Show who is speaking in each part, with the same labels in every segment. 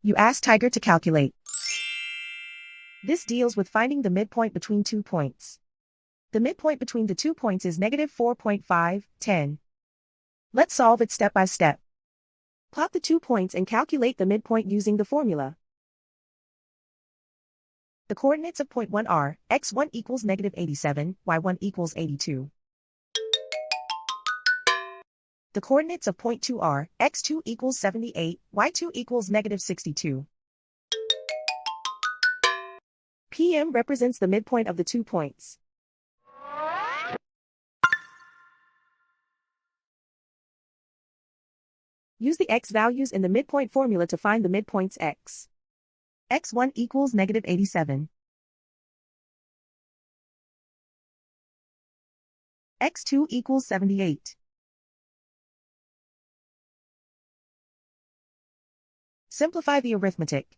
Speaker 1: You ask Tiger to calculate. This deals with finding the midpoint between 2 points. The midpoint between the 2 points is -4.5, 10. Let's solve it step by step. Plot the 2 points and calculate the midpoint using the formula. The coordinates of point 1 are, x1 equals -87, y1 equals 82. The coordinates of point 2 are, x2 equals 78, y2 equals -62. PM represents the midpoint of the 2 points. Use the x values in the midpoint formula to find the midpoints x. x1 equals -87. x2 equals 78. Simplify the arithmetic.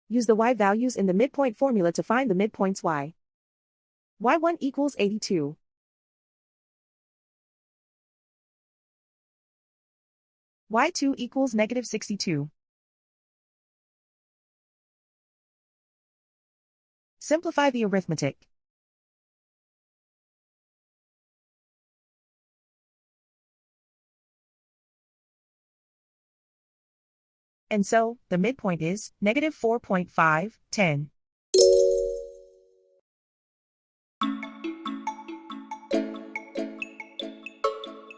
Speaker 1: Use the y values in the midpoint formula to find the midpoints y. y1 equals 82. y2 equals -62. Simplify the arithmetic. And so, the midpoint is -4.5, 10.